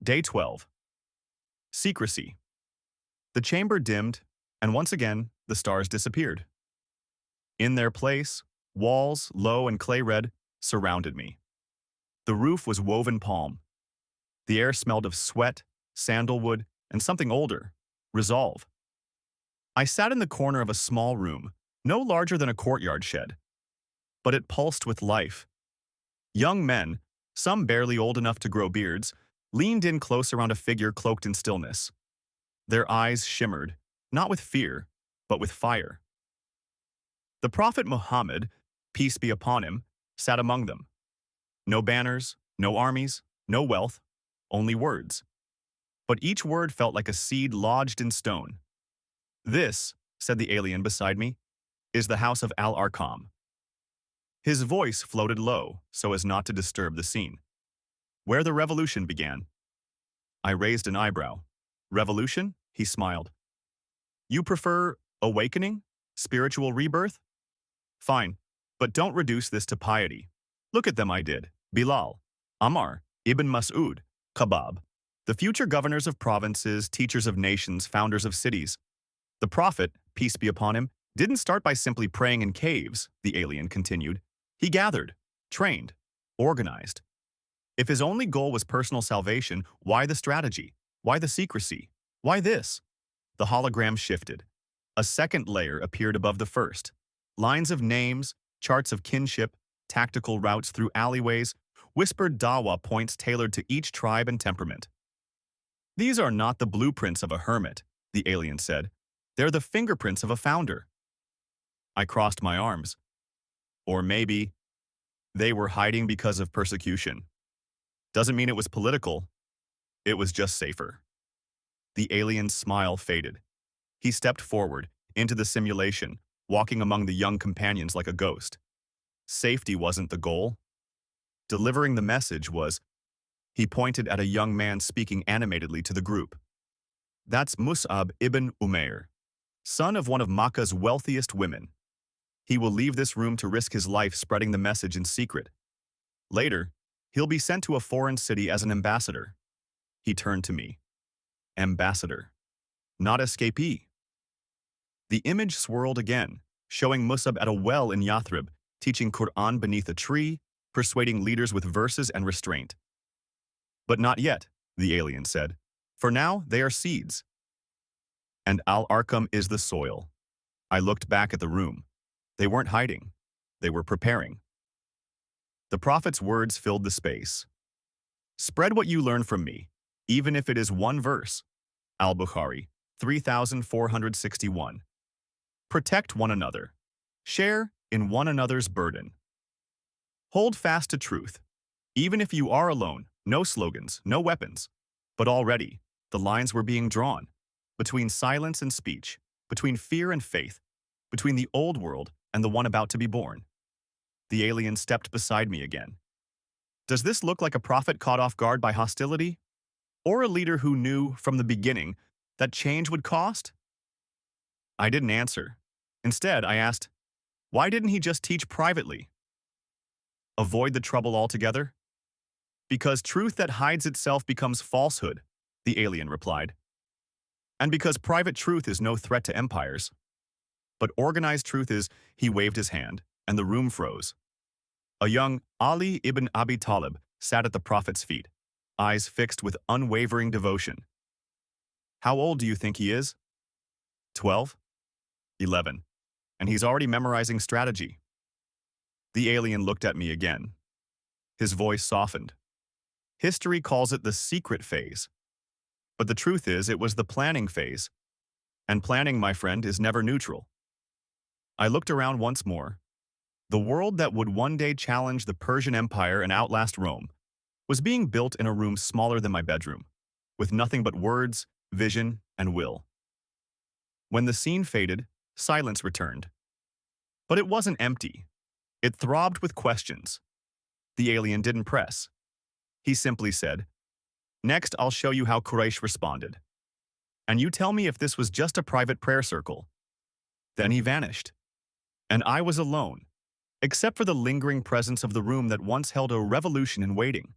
Day 12. Secrecy. The chamber dimmed, and once again, the stars disappeared. In their place, walls, low and clay-red, surrounded me. The roof was woven palm. The air smelled of sweat, sandalwood, and something older, resolve. I sat in the corner of a small room, no larger than a courtyard shed. But it pulsed with life. Young men, some barely old enough to grow beards, leaned in close around a figure cloaked in stillness. Their eyes shimmered, not with fear, but with fire. The Prophet Muhammad, peace be upon him, sat among them. No banners, no armies, no wealth, only words. But each word felt like a seed lodged in stone. "This," said the alien beside me, "is the house of al-Arqam." His voice floated low, so as not to disturb the scene. "Where the revolution began." I raised an eyebrow. "Revolution?" He smiled. "You prefer awakening? Spiritual rebirth? Fine, but don't reduce this to piety. Look at them I did. Bilal, Ammar, Ibn Mas'ud, Khabab. The future governors of provinces, teachers of nations, founders of cities. The Prophet, peace be upon him, didn't start by simply praying in caves," the alien continued. "He gathered, trained, organized. If his only goal was personal salvation, why the strategy? Why the secrecy? Why this?" The hologram shifted. A second layer appeared above the first. Lines of names, charts of kinship, tactical routes through alleyways, whispered dawa points tailored to each tribe and temperament. "These are not the blueprints of a hermit," the alien said. "They're the fingerprints of a founder." I crossed my arms. Or maybe they were hiding because of persecution. Doesn't mean it was political. It was just safer. The alien's smile faded. He stepped forward, into the simulation, walking among the young companions like a ghost. Safety wasn't the goal. Delivering the message was. He pointed at a young man speaking animatedly to the group. "That's Mus'ab ibn Umayr, son of one of Makkah's wealthiest women. He will leave this room to risk his life spreading the message in secret. Later, he'll be sent to a foreign city as an ambassador." He turned to me. "Ambassador, not escapee." The image swirled again, showing Mus'ab at a well in Yathrib, teaching Qur'an beneath a tree, persuading leaders with verses and restraint. "But not yet," the alien said. "For now, they are seeds. And al-Arqam is the soil." I looked back at the room. They weren't hiding. They were preparing. The Prophet's words filled the space. "Spread what you learn from me, even if it is one verse." Al-Bukhari, 3461. "Protect one another. Share in one another's burden. Hold fast to truth. Even if you are alone, no slogans, no weapons." But already, the lines were being drawn. Between silence and speech, between fear and faith, between the old world and the one about to be born. The alien stepped beside me again. "Does this look like a prophet caught off guard by hostility? Or a leader who knew from the beginning that change would cost?" I didn't answer. Instead, I asked, "Why didn't he just teach privately? Avoid the trouble altogether?" "Because truth that hides itself becomes falsehood," the alien replied. "And because private truth is no threat to empires. But organized truth is," he waved his hand, and the room froze. A young Ali ibn Abi Talib sat at the Prophet's feet, eyes fixed with unwavering devotion. "How old do you think he is?" 12? 11. And he's already memorizing strategy." The alien looked at me again. His voice softened. "History calls it the secret phase. But the truth is, it was the planning phase. And planning, my friend, is never neutral." I looked around once more. The world that would one day challenge the Persian Empire and outlast Rome was being built in a room smaller than my bedroom, with nothing but words, vision, and will. When the scene faded, silence returned. But it wasn't empty. It throbbed with questions. The alien didn't press. He simply said, "Next, I'll show you how Quraysh responded. And you tell me if this was just a private prayer circle." Then he vanished. And I was alone, except for the lingering presence of the room that once held a revolution in waiting.